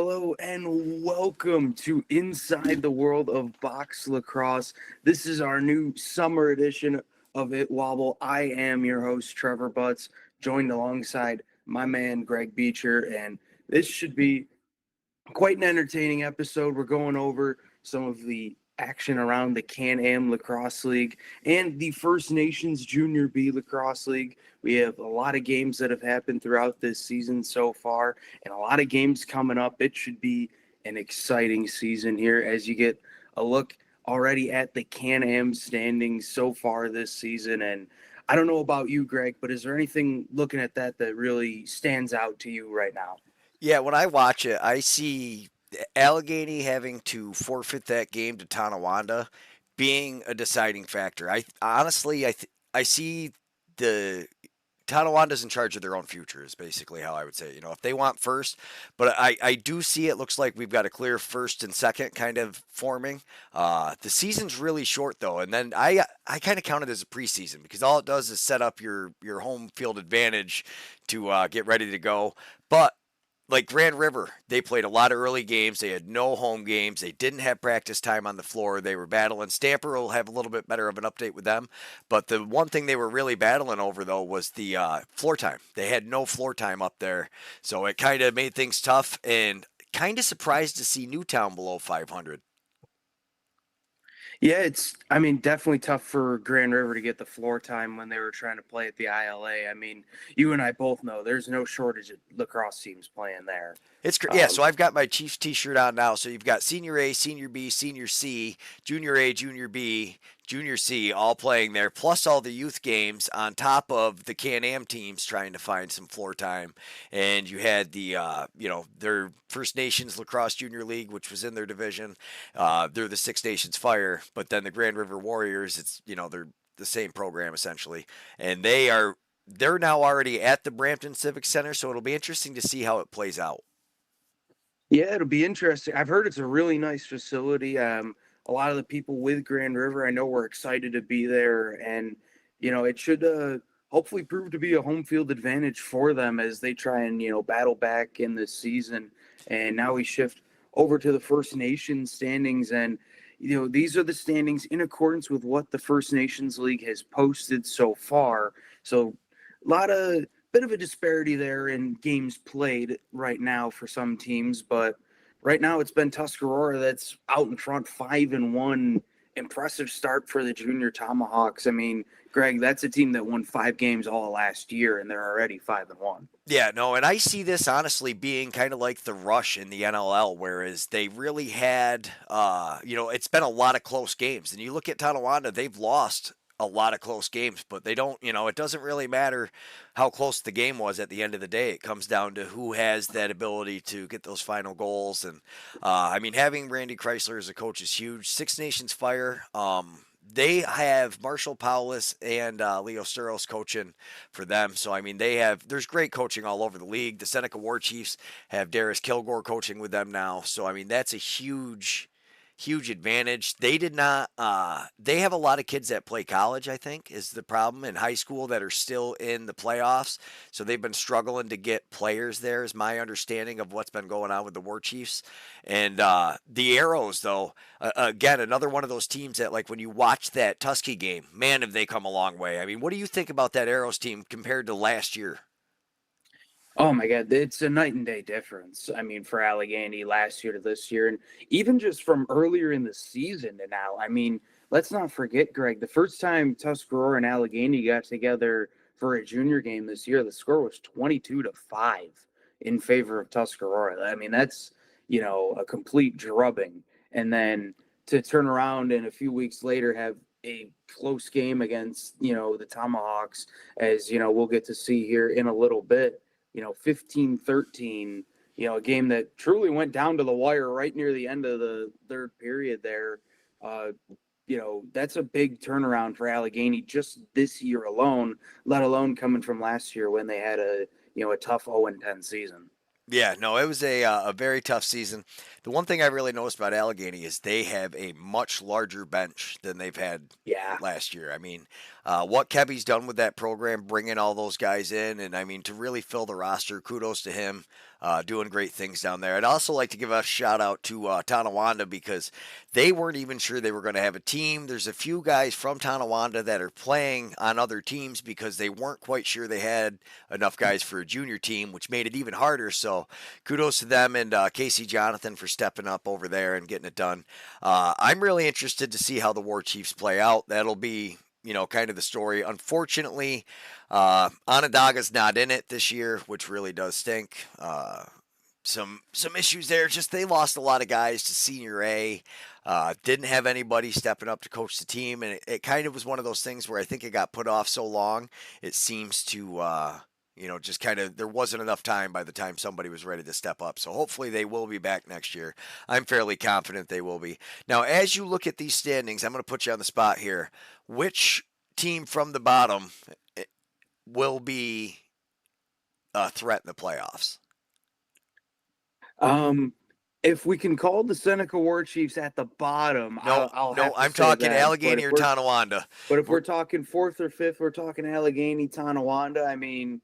Hello and welcome to Inside the World of Box Lacrosse. This is our new summer edition of ITWOBL. I am your host, Trevor Butz, joined alongside my man, Greg Beecher, and this should be quite an entertaining episode. We're going over some of the action around the Can-Am Lacrosse League and the First Nations Junior B Lacrosse League. We have a lot of games that have happened throughout this season so far and a lot of games coming up. It should be an exciting season here as you get a look already at the Can-Am standings so far this season. And I don't know about you, Greg, but is there anything looking at that really stands out to you right now? Yeah, when I watch it, I see Allegheny having to forfeit that game to Tonawanda being a deciding factor. I honestly, I see the Tonawanda's in charge of their own future is basically how I would say it. If they want first, but I do see it looks like we've got a clear first and second kind of forming. The season's really short though, and then I kind of count it as a preseason because all it does is set up your home field advantage to get ready to go. But like Grand River, they played a lot of early games. They had no home games. They didn't have practice time on the floor. They were battling. Stamper will have a little bit better of an update with them. But the one thing they were really battling over, though, was the floor time. They had no floor time up there. So it kind of made things tough and kind of surprised to see Newtown below 500. Yeah, definitely tough for Grand River to get the floor time when they were trying to play at the ILA. I mean, you and I both know there's no shortage of lacrosse teams playing there. Yeah, so I've got my Chiefs t-shirt on now. So you've got Senior A, Senior B, Senior C, Junior A, Junior B, Junior C all playing there, plus all the youth games on top of the Can-Am teams trying to find some floor time. And you had their First Nations Lacrosse Junior League, which was in their division. They're the Six Nations Fire, but then the Grand River Warriors, they're the same program essentially. And they're now already at the Brampton Civic Center, so it'll be interesting to see how it plays out. Yeah, it'll be interesting. I've heard it's a really nice facility. A lot of the people with Grand River, I know, we're excited to be there, and it should hopefully prove to be a home field advantage for them as they try and battle back in this season. And now we shift over to the First Nations standings, and these are the standings in accordance with what the First Nations League has posted so far. So a lot of bit of a disparity there in games played right now for some teams, but right now it's been Tuscarora that's out in front, 5-1. Impressive start for the Junior Tomahawks. I mean, Greg, that's a team that won 5 games all last year, and they're already 5-1. Yeah, no, and I see this honestly being kind of like the Rush in the NLL, whereas they really had, it's been a lot of close games. And you look at Tonawanda, they've lost a lot of close games, but they don't, it doesn't really matter how close the game was at the end of the day. It comes down to who has that ability to get those final goals. And, having Randy Chrysler as a coach is huge. Six Nations Fire, they have Marshall Paulus and Leo Sturos coaching for them. So, there's great coaching all over the league. The Seneca War Chiefs have Darius Kilgore coaching with them now. So, that's a huge advantage. They did not, they have a lot of kids that play college, I think, is the problem, in high school that are still in the playoffs. So they've been struggling to get players there, is my understanding of what's been going on with the War Chiefs. And the Arrows, though, again, another one of those teams that, like, when you watch that Tuskegee game, man, have they come a long way. What do you think about that Arrows team compared to last year? Oh my God, it's a night and day difference. I mean, for Allegheny last year to this year, and even just from earlier in the season to now. I mean, let's not forget, Greg, the first time Tuscarora and Allegheny got together for a junior game this year, the score was 22-5 in favor of Tuscarora. I mean, that's a complete drubbing, and then to turn around and a few weeks later have a close game against the Tomahawks, as we'll get to see here in a little bit. 15-13, a game that truly went down to the wire right near the end of the third period there. That's a big turnaround for Allegheny just this year alone, let alone coming from last year when they had a tough 0-10 season. Yeah, no, it was a very tough season. The one thing I really noticed about Allegheny is they have a much larger bench than they've had Yeah. last year. What Kevy's done with that program, bringing all those guys in, and to really fill the roster, kudos to him. doing great things down there. I'd also like to give a shout out to Tonawanda because they weren't even sure they were going to have a team. There's a few guys from Tonawanda that are playing on other teams because they weren't quite sure they had enough guys for a junior team, which made it even harder. So kudos to them and Casey Jonathan for stepping up over there and getting it done. I'm really interested to see how the War Chiefs play out. That'll be, kind of the story. Unfortunately, Onondaga's not in it this year, which really does stink. Some issues there. Just they lost a lot of guys to Senior A. Didn't have anybody stepping up to coach the team, and it kind of was one of those things where I think it got put off so long. It seems to just kind of there wasn't enough time by the time somebody was ready to step up. So hopefully they will be back next year. I'm fairly confident they will be. Now, as you look at these standings, I'm going to put you on the spot here. Which team from the bottom will be a threat in the playoffs? If we can call the Seneca War Chiefs at the bottom, I'll have to I'm say talking that. Allegheny or Tonawanda. But if we're talking fourth or fifth, we're talking Allegheny, Tonawanda. I mean,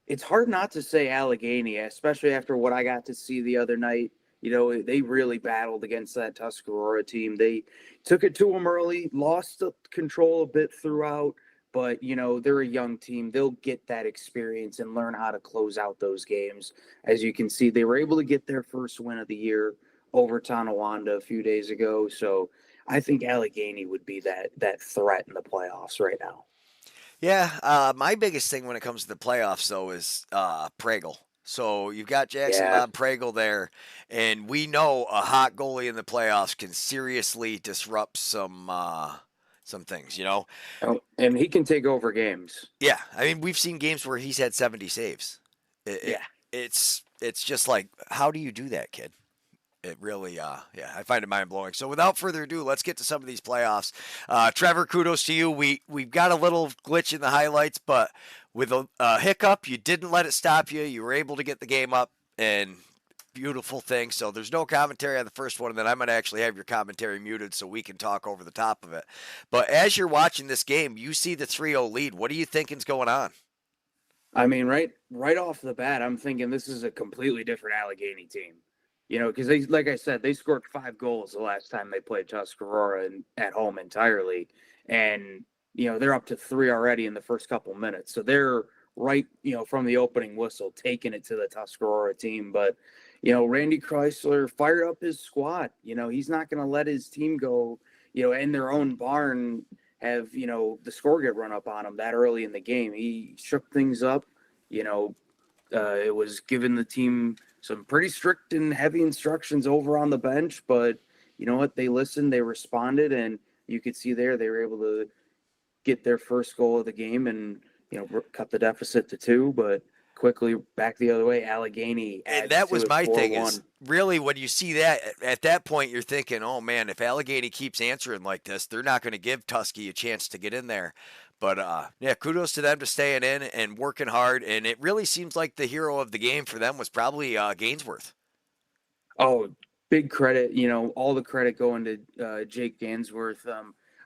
it's hard not to say Allegheny, especially after what I got to see the other night. They really battled against that Tuscarora team. They took it to them early, lost the control a bit throughout, but they're a young team. They'll get that experience and learn how to close out those games. As you can see, they were able to get their first win of the year over Tonawanda a few days ago. So I think Allegheny would be that threat in the playoffs right now. Yeah, my biggest thing when it comes to the playoffs, though, is Pragle. So you've got Jackson Yeah. Bob Pragle there, and we know a hot goalie in the playoffs can seriously disrupt some things. Oh, and he can take over games. Yeah, I mean we've seen games where he's had 70 saves. Yeah. It's just like, how do you do that, kid? It really, I find it mind blowing. So without further ado, let's get to some of these playoffs. Trevor, kudos to you. We've got a little glitch in the highlights, but with a hiccup, you didn't let it stop you. You were able to get the game up, and beautiful thing. So there's no commentary on the first one, and then I'm going to actually have your commentary muted so we can talk over the top of it. But as you're watching this game, you see the 3-0 lead. What are you thinking's going on? I mean, right off the bat, I'm thinking this is a completely different Allegheny team. Because they, like I said, they scored 5 goals the last time they played Tuscarora at home entirely, and they're up to 3 already in the first couple minutes. So they're right, from the opening whistle, taking it to the Tuscarora team. But Randy Chrysler fired up his squad. He's not going to let his team go, in their own barn, have the score get run up on him that early in the game. He shook things up. It was giving the team some pretty strict and heavy instructions over on the bench, but you know what? They listened, they responded, and you could see there they were able to get their first goal of the game and cut the deficit to 2, but quickly back the other way. Allegheny And adds that to was it, my 4-1. thing is really when you see that at that point, you're thinking, oh man, if Allegheny keeps answering like this, they're not going to give Tusky a chance to get in there. But yeah, kudos to them to staying in and working hard. And it really seems like the hero of the game for them was probably Gainsworth. Oh, big credit, all the credit going to Jake Gansworth.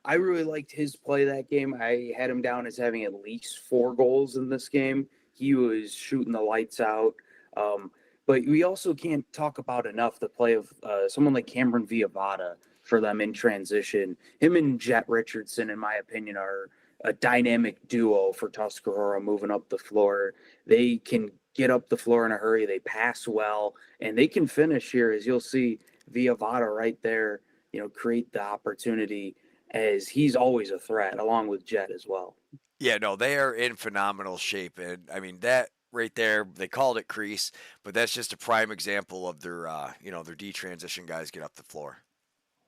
I really liked his play that game. I had him down as having at least 4 goals in this game. He was shooting the lights out. But we also can't talk about enough the play of someone like Cameron Viavata for them in transition. Him and Jet Richardson, in my opinion, are a dynamic duo for Tuscarora moving up the floor. They can get up the floor in a hurry. They pass well, and they can finish here, as you'll see Viavata right there, create the opportunity, as he's always a threat along with Jet as well. Yeah, no, they are in phenomenal shape. And I mean, that right there, they called it crease, but that's just a prime example of their D transition guys get up the floor.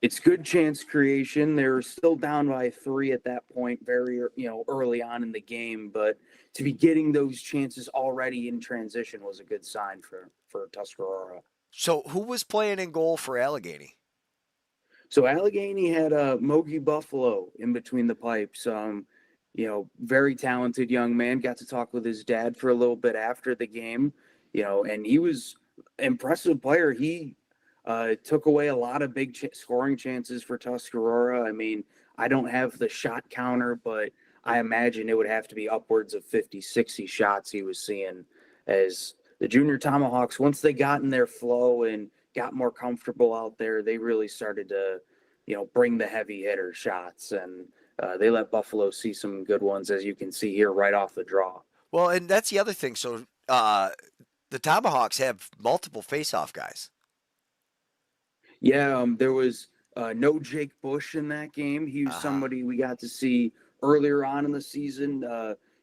It's good chance creation. They're still down by 3 at that point, very early on in the game, but to be getting those chances already in transition was a good sign for Tuscarora. So who was playing in goal for Allegheny? So Allegheny had a Mogi Buffalo in between the pipes. Very talented young man. Got to talk with his dad for a little bit after the game. And he was impressive player. He took away a lot of big scoring chances for Tuscarora. I mean, I don't have the shot counter, but I imagine it would have to be upwards of 50, 60 shots he was seeing, as the junior Tomahawks, once they got in their flow and got more comfortable out there, they really started to, bring the heavy hitter shots, and they let Buffalo see some good ones, as you can see here right off the draw. Well, and that's the other thing. So the Tomahawks have multiple face-off guys. Yeah, there was no Jake Bush in that game. He was Uh-huh. somebody we got to see earlier on in the season.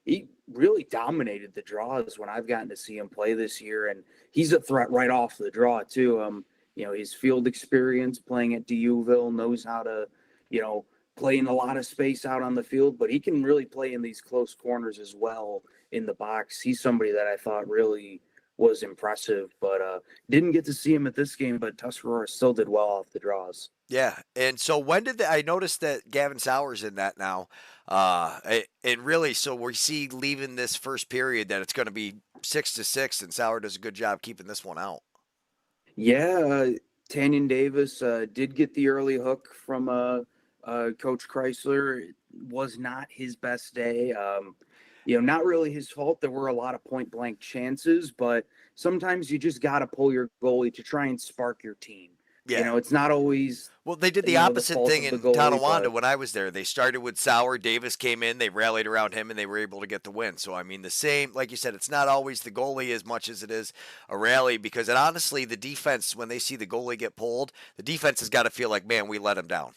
He really dominated the draws when I've gotten to see him play this year, and he's a threat right off the draw too. His field experience playing at DUville, knows how to, play in a lot of space out on the field, but he can really play in these close corners as well in the box. He's somebody that I thought really was impressive, but didn't get to see him at this game, but Tuscarora still did well off the draws. Yeah, and so when did I noticed that Gavin Sauer's in that now, and really, so we see leaving this first period that it's going to be 6-6, and Sauer does a good job keeping this one out. Yeah, Tanyan Davis did get the early hook from Coach Chrysler. It was not his best day. Not really his fault. There were a lot of point blank chances, but sometimes you just got to pull your goalie to try and spark your team. Yeah. It's not always, Well, they did the the opposite fault thing of the in goalie, Tonawanda but when I was there. They started with Sauer. Davis came in. They rallied around him, and they were able to get the win. So, I mean, the same, like you said, it's not always the goalie as much as it is a rally because, honestly, the defense, when they see the goalie get pulled, the defense has got to feel like, man, we let him down.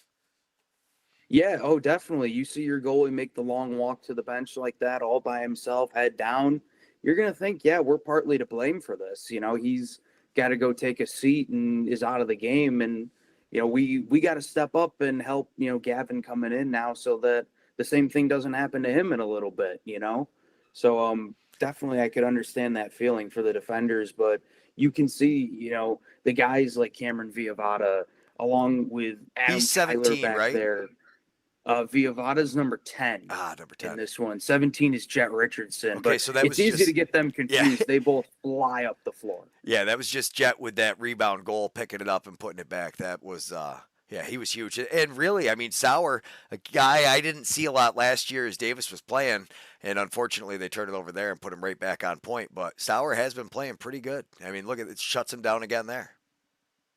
yeah, oh, definitely. You see your goalie make the long walk to the bench like that, all by himself, head down. You're gonna think, yeah, we're partly to blame for this. He's got to go take a seat and is out of the game, and we got to step up and help. Gavin coming in now, so that the same thing doesn't happen to him in a little bit. So definitely I could understand that feeling for the defenders, but you can see, the guys like Cameron Viavata, along with He's Adam Tyler 17, back right? there. Viavata's number 10 Ah, number in 10. this one. 17 is Jet Richardson, Okay, but so that it's was easy to just, get them yeah. confused. They both fly up the floor. Yeah, that was just Jet with that rebound goal, picking it up and putting it back. That was, yeah, he was huge. And really, I mean, Sauer, a guy I didn't see a lot last year as Davis was playing, and unfortunately they turned it over there and put him right back on point. But Sauer has been playing pretty good. I mean, look at it, shuts him down again there.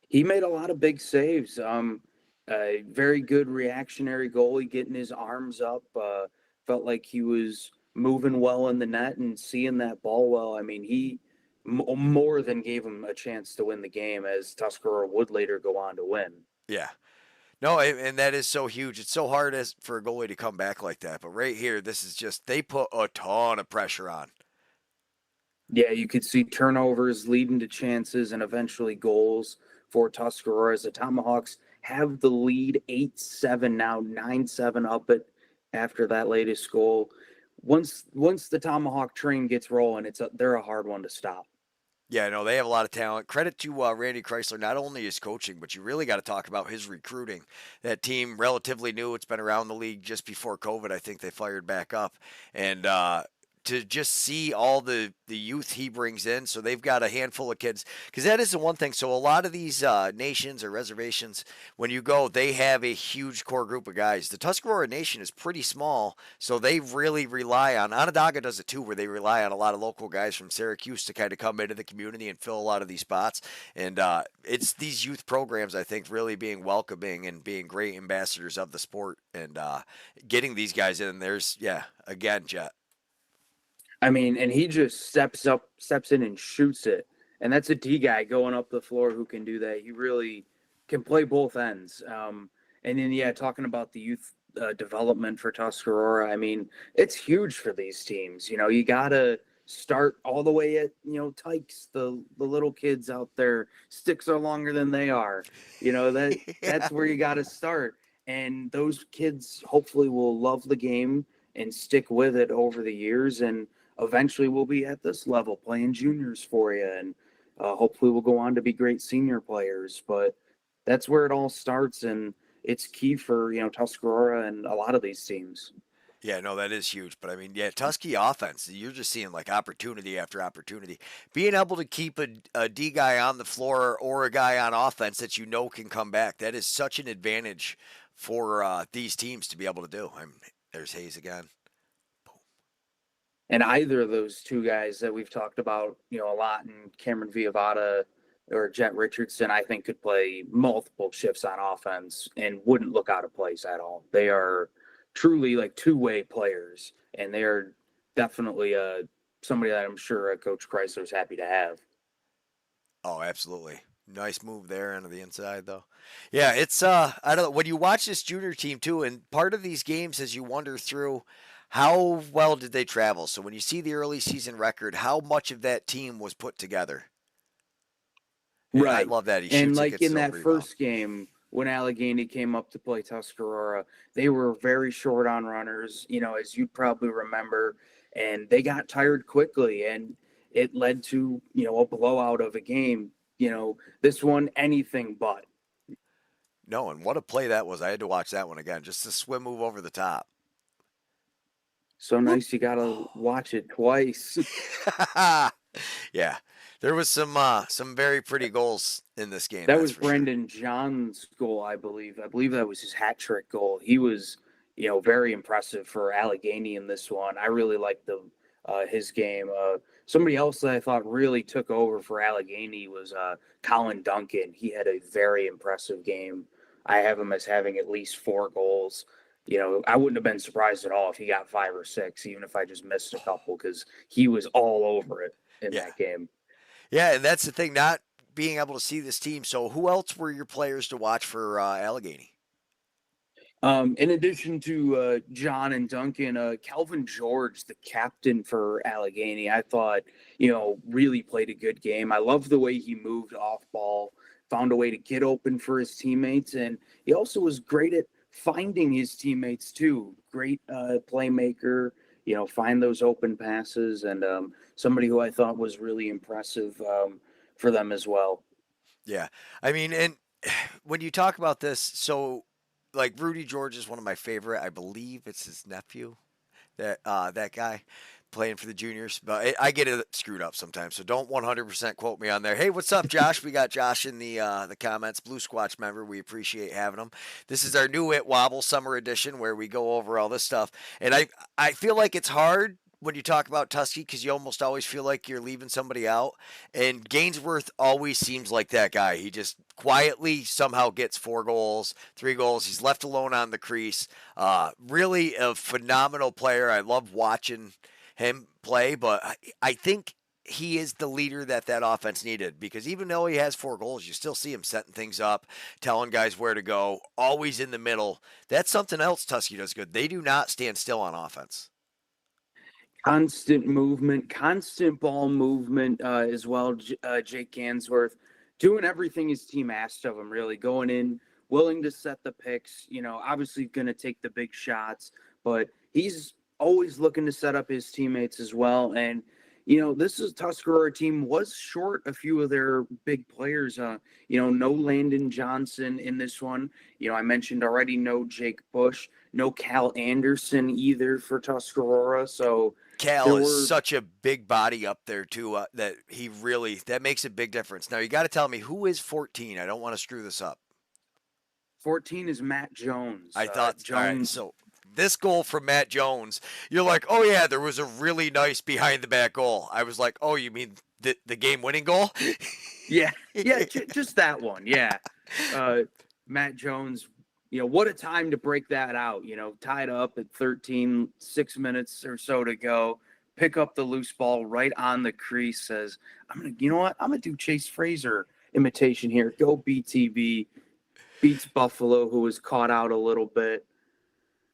He made a lot of big saves. A very good reactionary goalie, getting his arms up. Felt like he was moving well in the net and seeing that ball well. I mean, he more than gave him a chance to win the game, as Tuscarora would later go on to win. Yeah. No, and that is so huge. It's so hard as for a goalie to come back like that. But right here, this is just they put a ton of pressure on. Yeah, you could see turnovers leading to chances and eventually goals for Tuscarora, as the Tomahawks have the lead 8-7 now, 9-7 up it after that latest goal. Once the Tomahawk train gets rolling, they're a hard one to stop. Yeah, no, they have a lot of talent. Credit to Randy Chrysler, not only his coaching, but you really got to talk about his recruiting. That team, relatively new. It's been around the league just before COVID. I think they fired back up. And to just see all the youth he brings in. So they've got a handful of kids. Because that is the one thing. So a lot of these nations or reservations, when you go, they have a huge core group of guys. The Tuscarora Nation is pretty small. So they really rely on, Onondaga does it too, where they rely on a lot of local guys from Syracuse to kind of come into the community and fill a lot of these spots. And it's these youth programs, I think, really being welcoming and being great ambassadors of the sport and getting these guys in. There's, yeah, again, Jet. I mean, and he just steps in and shoots it. And that's a D guy going up the floor who can do that. He really can play both ends. And then, yeah, talking about the youth development for Tuscarora, I mean, it's huge for these teams. You got to start all the way at, Tykes, the little kids out there. Sticks are longer than they are. Yeah. That's where you got to start. And those kids hopefully will love the game and stick with it over the years. And eventually we'll be at this level playing juniors for you, and hopefully we'll go on to be great senior players. But that's where it all starts, and it's key for Tuscarora and a lot of these teams. Yeah, no, that is huge. But I mean, yeah, Tusky offense, you're just seeing like opportunity after opportunity. Being able to keep a D guy on the floor or a guy on offense that you know can come back, that is such an advantage for these teams to be able to do. There's Hayes again. And either of those two guys that we've talked about, a lot, in Cameron Villavada or Jet Richardson, I think could play multiple shifts on offense and wouldn't look out of place at all. They are truly like two-way players, and they are definitely somebody that I'm sure Coach Chrysler's happy to have. Oh, absolutely. Nice move there onto the inside, though. Yeah, it's I don't know, when you watch this junior team too, and part of these games as you wonder through how well did they travel. So when you see the early season record, how much of that team was put together? And I Right. love that he And shoots it, like gets in his own that rebound. first game, when Allegheny came up to play Tuscarora, they were very short on runners, as you probably remember, and they got tired quickly, and it led to, a blowout of a game. This one, anything but. No, and what a play that was. I had to watch that one again. Just a swim move over the top. So Whoop. nice you got to watch it twice. Yeah. There was some very pretty goals in this game, That that's was for sure. Brendan John's goal, I believe. I believe that was his hat trick goal. He was, very impressive for Allegheny in this one. I really liked his game. Somebody else that I thought really took over for Allegheny was Colin Duncan. He had a very impressive game. I have him as having at least 4 goals. I wouldn't have been surprised at all if he got 5 or 6, even if I just missed a couple, because he was all over it in Yeah. that game. Yeah, and that's the thing, not being able to see this team. So who else were your players to watch for Allegheny? In addition to John and Duncan, Calvin George, the captain for Allegheny, I thought, really played a good game. I love the way he moved off ball, found a way to get open for his teammates, and he also was great at finding his teammates too. Great playmaker, find those open passes, and somebody who I thought was really impressive for them as well. Yeah. I mean, and when you talk about this, so like Rudy George is one of my favorite. I believe it's his nephew, that guy playing for the juniors. But I get it screwed up sometimes, so don't 100% quote me on there. Hey, what's up, Josh? We got Josh in the comments, Blue Squatch member. We appreciate having him. This is our new ITWOBL summer edition where we go over all this stuff, and I feel like it's hard when you talk about Tusky because you almost always feel like you're leaving somebody out. And Gainsworth always seems like that guy. He just quietly somehow gets 4 goals, 3 goals. He's left alone on the crease. Really a phenomenal player. I love watching him play, but I think he is the leader that offense needed because even though he has 4 goals, you still see him setting things up, telling guys where to go, always in the middle. That's something else Tusky does good. They do not stand still on offense. Constant movement, constant ball movement as well. Jake Gansworth doing everything his team asked of him, really going in, willing to set the picks, obviously going to take the big shots, but he's always looking to set up his teammates as well. And, this is Tuscarora team was short a few of their big players. No Landon Johnson in this one. I mentioned already no Jake Bush, no Cal Anderson either for Tuscarora. So, Cal there is were such a big body up there too that he really that makes a big difference. Now you got to tell me who is 14. I don't want to screw this up. 14 is Matt Jones. I thought all right. Jones, So this goal from Matt Jones, you're like, oh yeah, there was a really nice behind the back goal. I was like, oh, you mean the game winning goal? yeah, just that one, yeah. Matt Jones, what a time to break that out. Tied up at 13, 6 minutes or so to go. Pick up the loose ball right on the crease. Says, I'm gonna, you know what? I'm gonna do Chase Fraser imitation here. Go BTB. Beats Buffalo, who was caught out a little bit.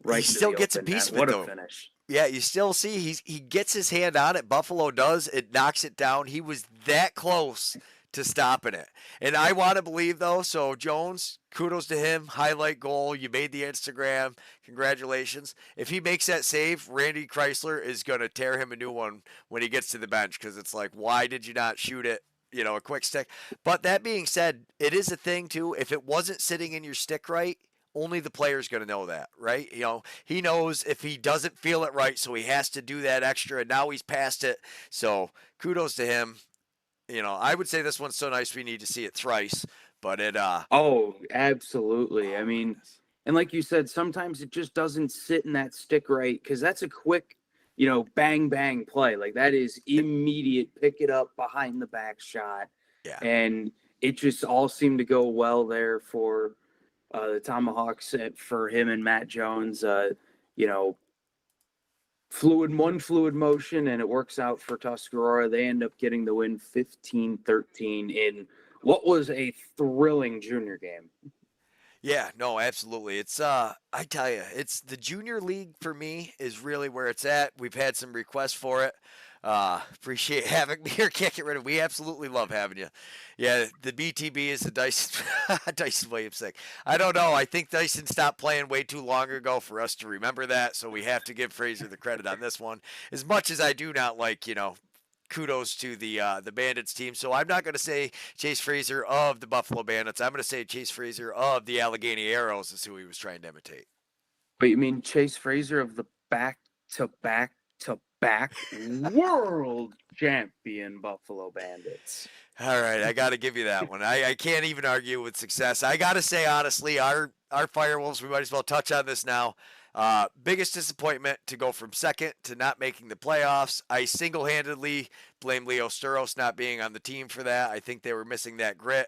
He Right into still the gets a open piece net. of it What a though. finish. Yeah, you still see he gets his hand on it. Buffalo does. It knocks it down. He was that close to stopping it. And I want to believe though, so Jones, kudos to him. Highlight goal. You made the Instagram. Congratulations. If he makes that save, Randy Chrysler is going to tear him a new one when he gets to the bench because it's like, why did you not shoot it? A quick stick. But that being said, it is a thing too. If it wasn't sitting in your stick right, only the player's going to know that, right? He knows if he doesn't feel it right, so he has to do that extra, and now he's past it. So kudos to him. I would say this one's so nice we need to see it thrice, but Oh, absolutely. I oh my mean, goodness. and like you said, sometimes it just doesn't sit in that stick right because that's a quick, bang bang play. Like that is immediate, pick it up behind the back shot, Yeah. and it just all seemed to go well there for the Tomahawks, for him and Matt Jones. You know, fluid motion, and it works out for Tuscarora. They end up getting the win 15-13 in what was a thrilling junior game. Yeah, no, absolutely. It's I tell you, it's the junior league for me is really where it's at. We've had some requests for it. Appreciate having me here. Can't get rid of. We absolutely love having you. Yeah, the BTB is the Dyson Dyson Williams thing. I don't know. I think Dyson stopped playing way too long ago for us to remember that. So we have to give Fraser the credit on this one. As much as I do not like, kudos to the Bandits team. So I'm not going to say Chase Fraser of the Buffalo Bandits. I'm going to say Chase Fraser of the Allegheny Arrows is who he was trying to imitate. But you mean Chase Fraser of the back-to-back world champion Buffalo Bandits? All right, I got to give you that one. I can't even argue with success. I got to say honestly, our Firewolves. We might as well touch on this now. Biggest disappointment to go from second to not making the playoffs. I single-handedly blame Leo Sturos not being on the team for that. I think they were missing that grit.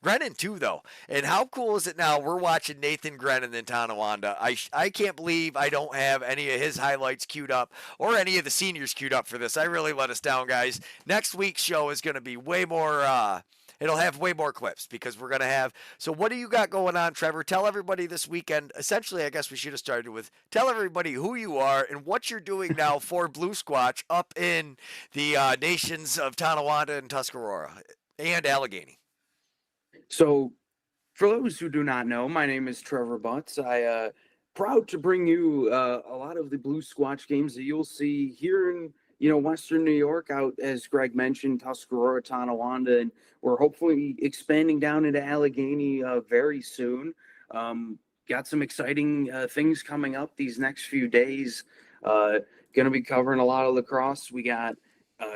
Grennan too, though. And how cool is it now? We're watching Nathan Grennan in Tonawanda. I can't believe I don't have any of his highlights queued up or any of the seniors queued up for this. I really let us down, guys. Next week's show is going to be way more. It'll have way more clips because we're going to have. So, what do you got going on, Trevor? Tell everybody this weekend. Essentially, I guess we should have started with tell everybody who you are and what you're doing now for Blue Squatch up in the nations of Tonawanda and Tuscarora and Allegheny. So, for those who do not know, my name is Trevor Butz. I proud to bring you a lot of the Blue Squatch games that you'll see here in Western New York, out as Greg mentioned, Tuscarora, Tonawanda, and we're hopefully expanding down into Allegheny very soon. Got some exciting things coming up these next few days. Going to be covering a lot of lacrosse. We got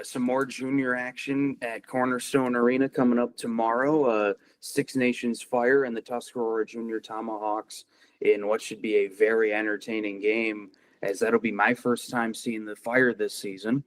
some more junior action at Cornerstone Arena coming up tomorrow. Six Nations Fire and the Tuscarora Junior Tomahawks in what should be a very entertaining game, as that'll be my first time seeing the Fire this season.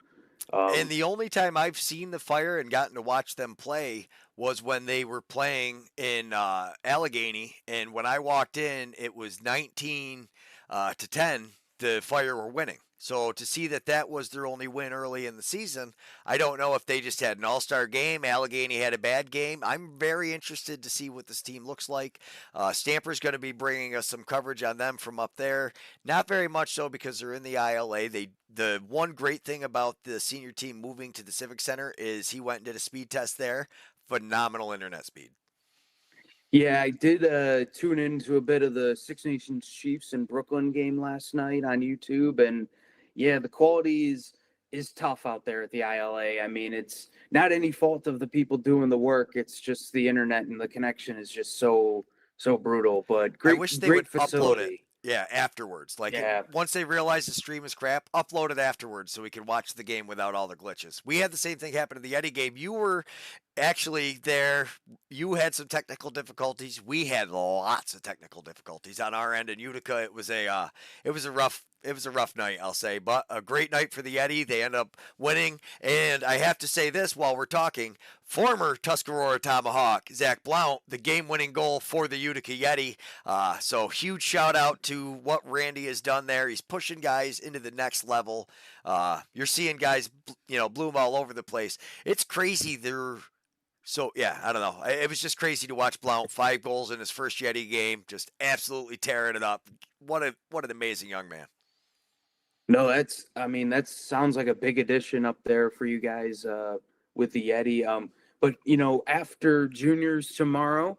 And the only time I've seen the Fire and gotten to watch them play was when they were playing in Allegheny. And when I walked in, it was 19 to 10. The Fire were winning. So to see that was their only win early in the season, I don't know if they just had an all-star game. Allegheny had a bad game. I'm very interested to see what this team looks like. Stamper's going to be bringing us some coverage on them from up there. Not very much so because they're in the ILA. The one great thing about the senior team moving to the Civic Center is he went and did a speed test there. Phenomenal internet speed. Yeah, I did tune into a bit of the Six Nations Chiefs and Brooklyn game last night on YouTube, and yeah, the quality is tough out there at the ILA. I mean, it's not any fault of the people doing the work. It's just the internet and the connection is just so brutal. But I wish they great would upload it. facility. Yeah, afterwards. Yeah. Once they realize the stream is crap, upload it afterwards so we can watch the game without all the glitches. We had the same thing happen in the Eddie game. You were actually there. You had some technical difficulties. We had lots of technical difficulties on our end in Utica. It was a rough night, I'll say, but a great night for the Eddie. They end up winning. And I have to say this while we're talking, former Tuscarora Tomahawk, Zach Blount, the game-winning goal for the Utica Yeti. So huge shout out to what Randy has done there. He's pushing guys into the next level. You're seeing guys, bloom all over the place. It's crazy. So, yeah, I don't know. It was just crazy to watch Blount, 5 goals in his first Yeti game, just absolutely tearing it up. What an amazing young man. No, that sounds like a big addition up there for you guys with the Yeti. But after juniors tomorrow,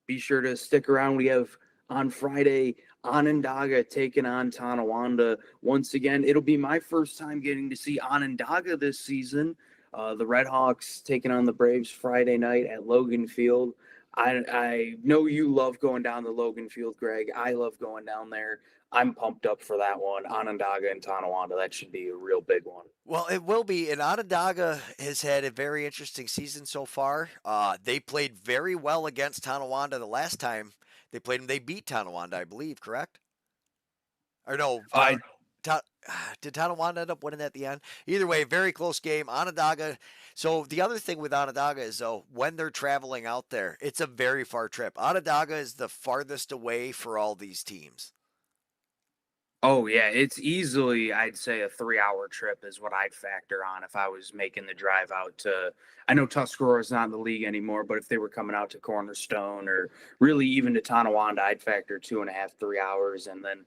be sure to stick around. We have on Friday Onondaga taking on Tonawanda. Once again, it'll be my first time getting to see Onondaga this season. The Redhawks taking on the Braves Friday night at Logan Field. I know you love going down to Logan Field, Greg. I love going down there. I'm pumped up for that one. Onondaga and Tonawanda. That should be a real big one. Well, it will be. And Onondaga has had a very interesting season so far. They played very well against Tonawanda the last time they played them. They beat Tonawanda, I believe, correct? Or no? Ta- did Tonawanda end up winning at the end? Either way, very close game. Onondaga. So the other thing with Onondaga is though when they're traveling out there, it's a very far trip. Onondaga is the farthest away for all these teams. Oh yeah, it's easily I'd say a 3 hour trip is what I'd factor on if I was making the drive out to. I know Tuscarora's not in the league anymore, but if they were coming out to Cornerstone or really even to Tonawanda, I'd factor 2.5, 3 hours, and then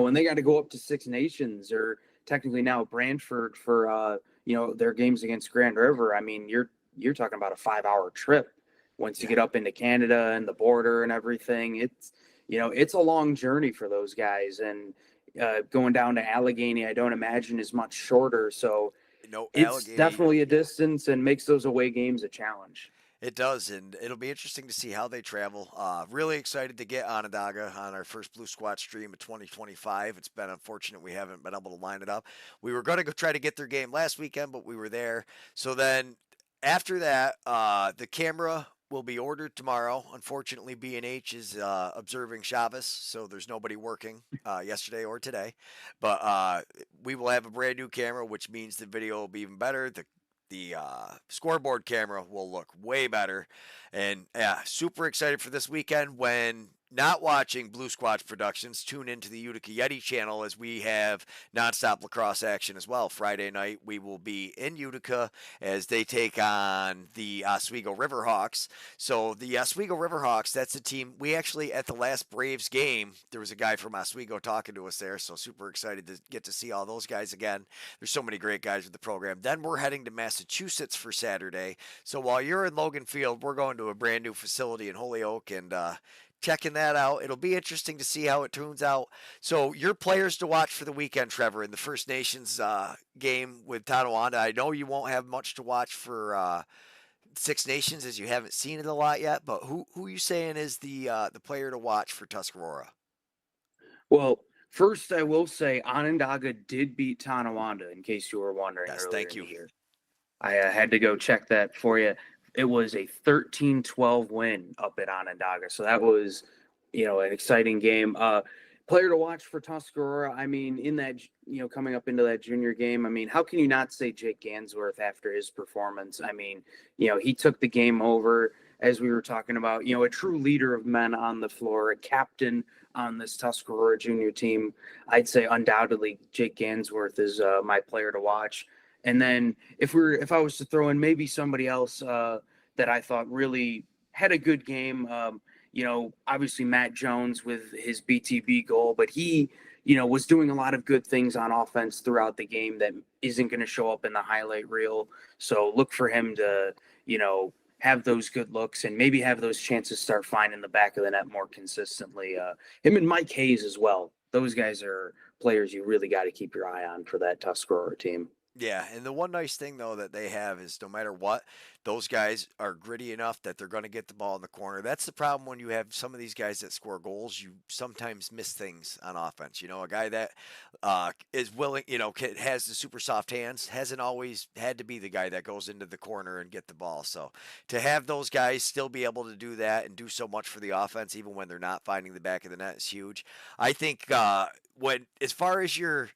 when they got to go up to Six Nations or technically now Brantford for their games against Grand River. I mean you're talking about a 5 hour trip once you Yeah. get up into Canada and the border and everything. It's a long journey for those guys and going down to Allegheny, I don't imagine is much shorter. So No, it's Allegheny. definitely a distance and makes those away games a challenge. It does, and it'll be interesting to see how they travel. Really excited to get Onondaga on our first Blue Squad stream of 2025. It's been unfortunate we haven't been able to line it up. We were going to go try to get their game last weekend, but we were there. So then after that, the camera will be ordered tomorrow. Unfortunately, B&H is observing Shabbos, so there's nobody working yesterday or today. But we will have a brand new camera, which means the video will be even better. The scoreboard camera will look way better. And yeah, super excited for this weekend. When not watching Blue Squatch Productions, tune into the Utica Yeti channel as we have nonstop lacrosse action as well. Friday night, we will be in Utica as they take on the Oswego Riverhawks. So the Oswego Riverhawks, that's a team we actually, at the last Braves game, there was a guy from Oswego talking to us there. So super excited to get to see all those guys again. There's so many great guys with the program. Then we're heading to Massachusetts for Saturday. So while you're in Logan Field, we're going to a brand new facility in Holyoke and checking that out. It'll be interesting to see how it turns out. So your players to watch for the weekend, Trevor, in the First Nations game with Tonawanda. I know you won't have much to watch for Six Nations as you haven't seen it a lot yet, but who are you saying is the player to watch for Tuscarora? Well, first I will say Onondaga did beat Tonawanda, in case you were wondering Yes, earlier thank in the you. year. I had to go check that for you. It was a 13-12 win up at Onondaga. So that was, an exciting game. Player to watch for Tuscarora. I mean, in that, coming up into that junior game, I mean, how can you not say Jake Gansworth after his performance? I mean, he took the game over as we were talking about, a true leader of men on the floor, a captain on this Tuscarora junior team. I'd say undoubtedly Jake Gansworth is my player to watch. And then if I was to throw in maybe somebody else that I thought really had a good game, obviously Matt Jones with his BTB goal, but he, was doing a lot of good things on offense throughout the game that isn't going to show up in the highlight reel. So look for him to, have those good looks and maybe have those chances start finding the back of the net more consistently. Him and Mike Hayes as well. Those guys are players you really got to keep your eye on for that Tuscarora team. Yeah, and the one nice thing though that they have is no matter what, those guys are gritty enough that they're going to get the ball in the corner. That's the problem when you have some of these guys that score goals. You sometimes miss things on offense. You know, a guy that is willing, has the super soft hands, hasn't always had to be the guy that goes into the corner and get the ball. So to have those guys still be able to do that and do so much for the offense, even when they're not finding the back of the net, is huge. I think when as far as your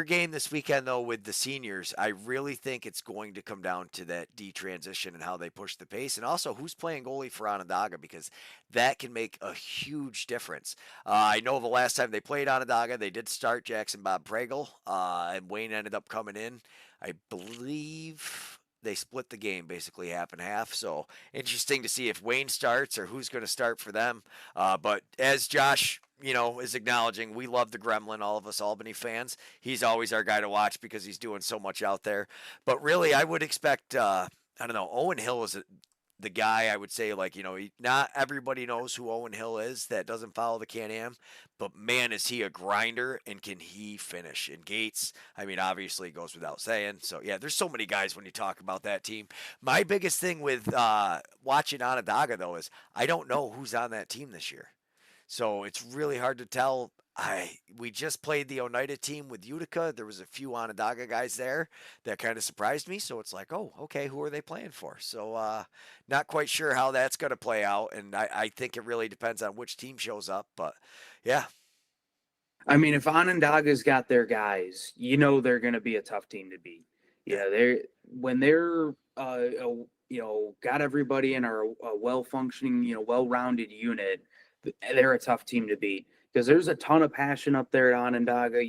game this weekend, though, with the seniors, I really think it's going to come down to that D transition and how they push the pace, and also who's playing goalie for Onondaga because that can make a huge difference. I know the last time they played Onondaga, they did start Jackson Bob Pregel, and Wayne ended up coming in. I believe they split the game basically half and half. So interesting to see if Wayne starts or who's going to start for them. But as Josh, is acknowledging, we love the Gremlin, all of us Albany fans. He's always our guy to watch because he's doing so much out there. But really, I would expect, I don't know, Owen Hill is the guy I would say, like, not everybody knows who Owen Hill is that doesn't follow the Can Am, but man, is he a grinder and can he finish? And Gates, I mean, obviously goes without saying. So, yeah, there's so many guys when you talk about that team. My biggest thing with watching Onondaga, though, is I don't know who's on that team this year. So it's really hard to tell. We just played the Oneida team with Utica. There was a few Onondaga guys there that kind of surprised me. So it's like, oh, okay, who are they playing for? So not quite sure how that's going to play out, and I think it really depends on which team shows up. But yeah, I mean, if Onondaga's got their guys, they're going to be a tough team to beat. Yeah. They're when they're got everybody in a well functioning, well rounded unit. They're a tough team to beat because there's a ton of passion up there at Onondaga.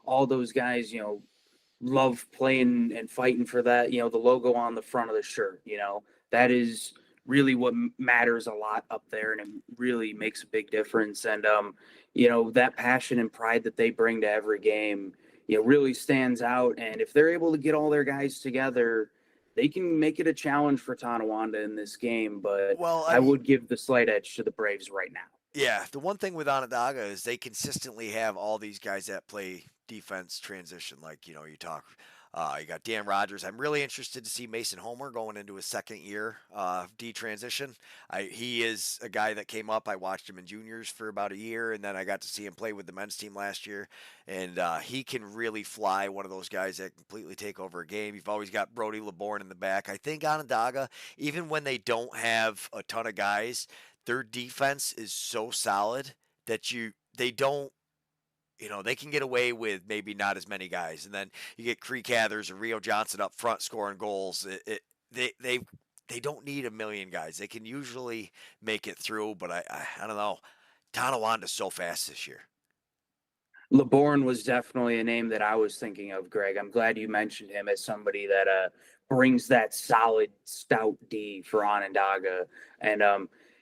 All those guys, love playing and fighting for that, the logo on the front of the shirt, that is really what matters a lot up there and it really makes a big difference. And, that passion and pride that they bring to every game, really stands out. And if they're able to get all their guys together, they can make it a challenge for Tonawanda in this game. But Well, I would give the slight edge to the Braves right now. yeah, the one thing with Onondaga is they consistently have all these guys that play defense transition. Like, you got Dan Rogers. I'm really interested to see Mason Homer going into his second year D transition. He is a guy that came up. I watched him in juniors for about a year, and then I got to see him play with the men's team last year. And he can really fly, one of those guys that completely take over a game. You've always got Brody LeBourne in the back. I think Onondaga, even when they don't have a ton of guys, their defense is so solid that they don't they can get away with maybe not as many guys, and then you get Creek Cathers or Rio Johnson up front scoring goals. They don't need a million guys. They can usually make it through, but I don't know. Tonawanda's so fast this year. LeBourne was definitely a name that I was thinking of, Greg. I'm glad you mentioned him as somebody that brings that solid, stout D for Onondaga. And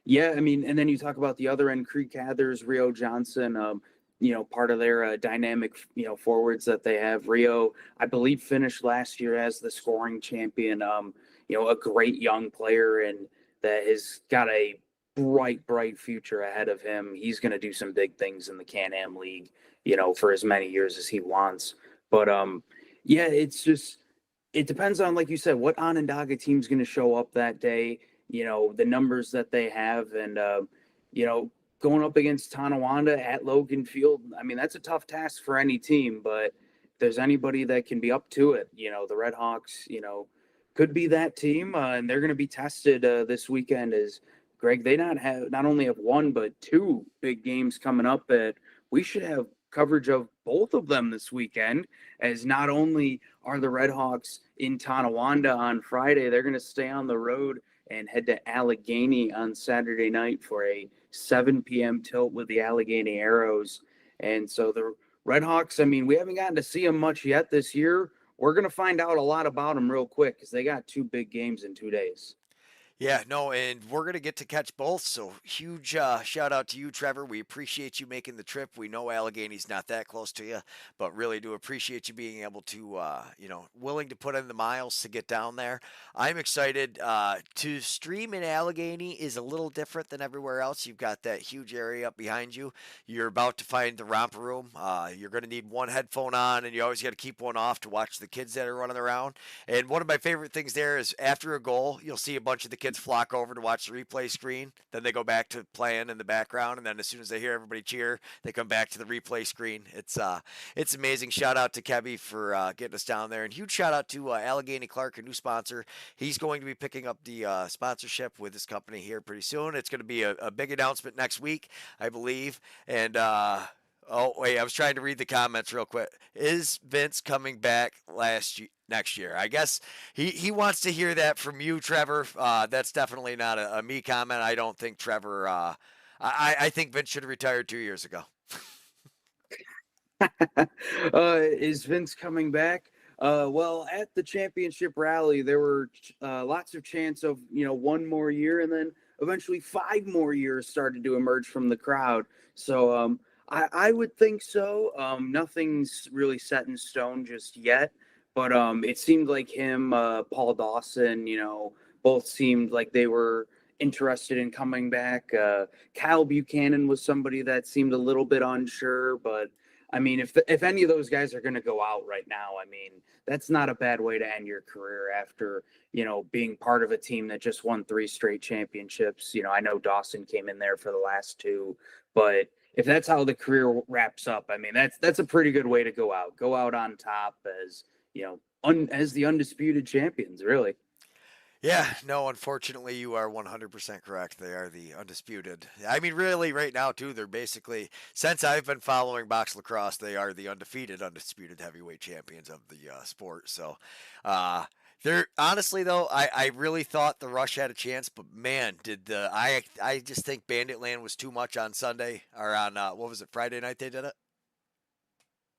yeah, I mean, and then you talk about the other end, Creek Cathers, Rio Johnson. Part of their dynamic, forwards that they have. Rio, I believe, finished last year as the scoring champion. A great young player and that has got a bright future ahead of him. He's going to do some big things in the Can-Am League, for as many years as he wants. But yeah, it depends on, like you said, what Onondaga team's going to show up that day. The numbers that they have, and going up against Tonawanda at Logan Field. I mean, that's a tough task for any team, but if there's anybody that can be up to it, the Red Hawks, could be that team, and they're going to be tested this weekend. As Greg, they not only have one but two big games coming up that we should have coverage of both of them this weekend. As not only are the Red Hawks in Tonawanda on Friday, they're going to stay on the road and head to Allegheny on Saturday night for a 7 p.m. tilt with the Allegheny Arrows. And so the Red Hawks, I mean, we haven't gotten to see them much yet this year. We're going to find out a lot about them real quick because they got two big games in 2 days. Yeah, no, and we're going to get to catch both. So huge shout out to you, Trevor. We appreciate you making the trip. We know Allegheny's not that close to you, but really do appreciate you being able to, willing to put in the miles to get down there. I'm excited to stream in Allegheny is a little different than everywhere else. You've got that huge area up behind you. You're about to find the romper room. You're going to need one headphone on, and you always got to keep one off to watch the kids that are running around. And one of my favorite things there is after a goal, you'll see a bunch of the kids flock over to watch the replay screen. Then they go back to playing in the background, and then as soon as they hear everybody cheer, they come back to the replay screen. It's amazing. Shout out to Kebby for getting us down there, and huge shout out to Allegheny Clark, a new sponsor. He's going to be picking up the sponsorship with this company here pretty soon. It's going to be a big announcement next week, I believe. And oh wait, I was trying to read the comments real quick. Is Vince coming back next year? I guess he wants to hear that from you, Trevor. That's definitely not a me comment. I don't think Trevor. I think Vince should have retired 2 years ago. Is Vince coming back? Well, at the championship rally, there were lots of chance of one more year, and then eventually 5 more years started to emerge from the crowd. So I would think so. Nothing's really set in stone just yet, but it seemed like him, Paul Dawson, both seemed like they were interested in coming back. Kyle Buchanan was somebody that seemed a little bit unsure, but I mean, if any of those guys are going to go out right now, I mean, that's not a bad way to end your career after, being part of a team that just won 3 straight championships. I know Dawson came in there for the last 2, but if that's how the career wraps up, I mean, that's a pretty good way to go out. Go out on top as, as the undisputed champions, really. Yeah, no, unfortunately, you are 100% correct. They are the undisputed. I mean, really, right now, too, they're basically, since I've been following box lacrosse, they are the undefeated, undisputed heavyweight champions of the sport. So, uh, they're honestly though, I really thought the Rush had a chance, but man, did I just think Banditland was too much on Sunday or on what was it, Friday night they did it?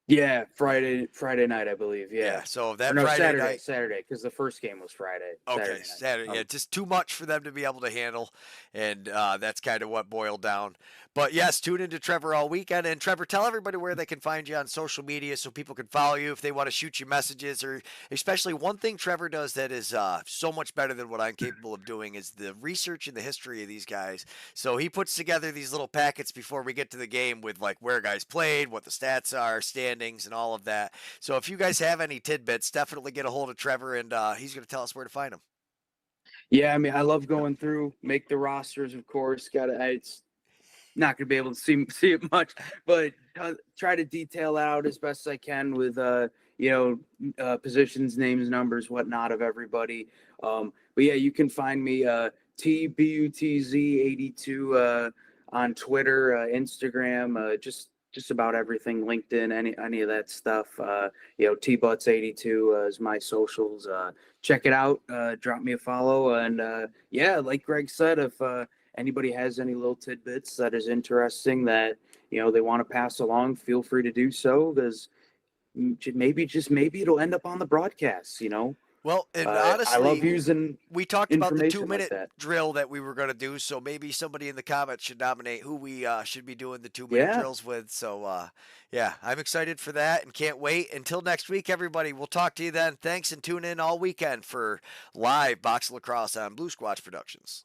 Yeah, Friday night, I believe. Yeah, Yeah, so or that no, Friday Saturday, night. Saturday, because the first game was Friday, Okay, Saturday night. Saturday. Yeah, just too much for them to be able to handle, and that's kind of what boiled down. But yes, tune into Trevor all weekend. And Trevor, tell everybody where they can find you on social media so people can follow you if they want to shoot you messages, or especially one thing Trevor does that is so much better than what I'm capable of doing is the research and the history of these guys. So he puts together these little packets before we get to the game with like where guys played, what the stats are, standings, and all of that. So if you guys have any tidbits, definitely get a hold of Trevor, and he's going to tell us where to find them. Yeah, I mean, I love going through, make the rosters, of course. It's not going to be able to see it much, but try to detail out as best I can with positions, names, numbers, whatnot of everybody. But yeah, you can find me TBUTZ82 on Twitter, Instagram, just about everything, LinkedIn, any of that stuff. TButz82 is my socials. Check it out. Drop me a follow, and yeah, like Greg said, if anybody has any little tidbits that is interesting that they want to pass along, feel free to do so, because maybe it'll end up on the broadcast. Well, and I love honestly, using we talked about the two information like minute that. drill that we were going to do, so maybe somebody in the comments should nominate who we should be doing the 2 minute Yeah. drills with. So, yeah, I'm excited for that and can't wait. Until next week, everybody, we'll talk to you then. Thanks and tune in all weekend for live box lacrosse on Blue Squatch Productions.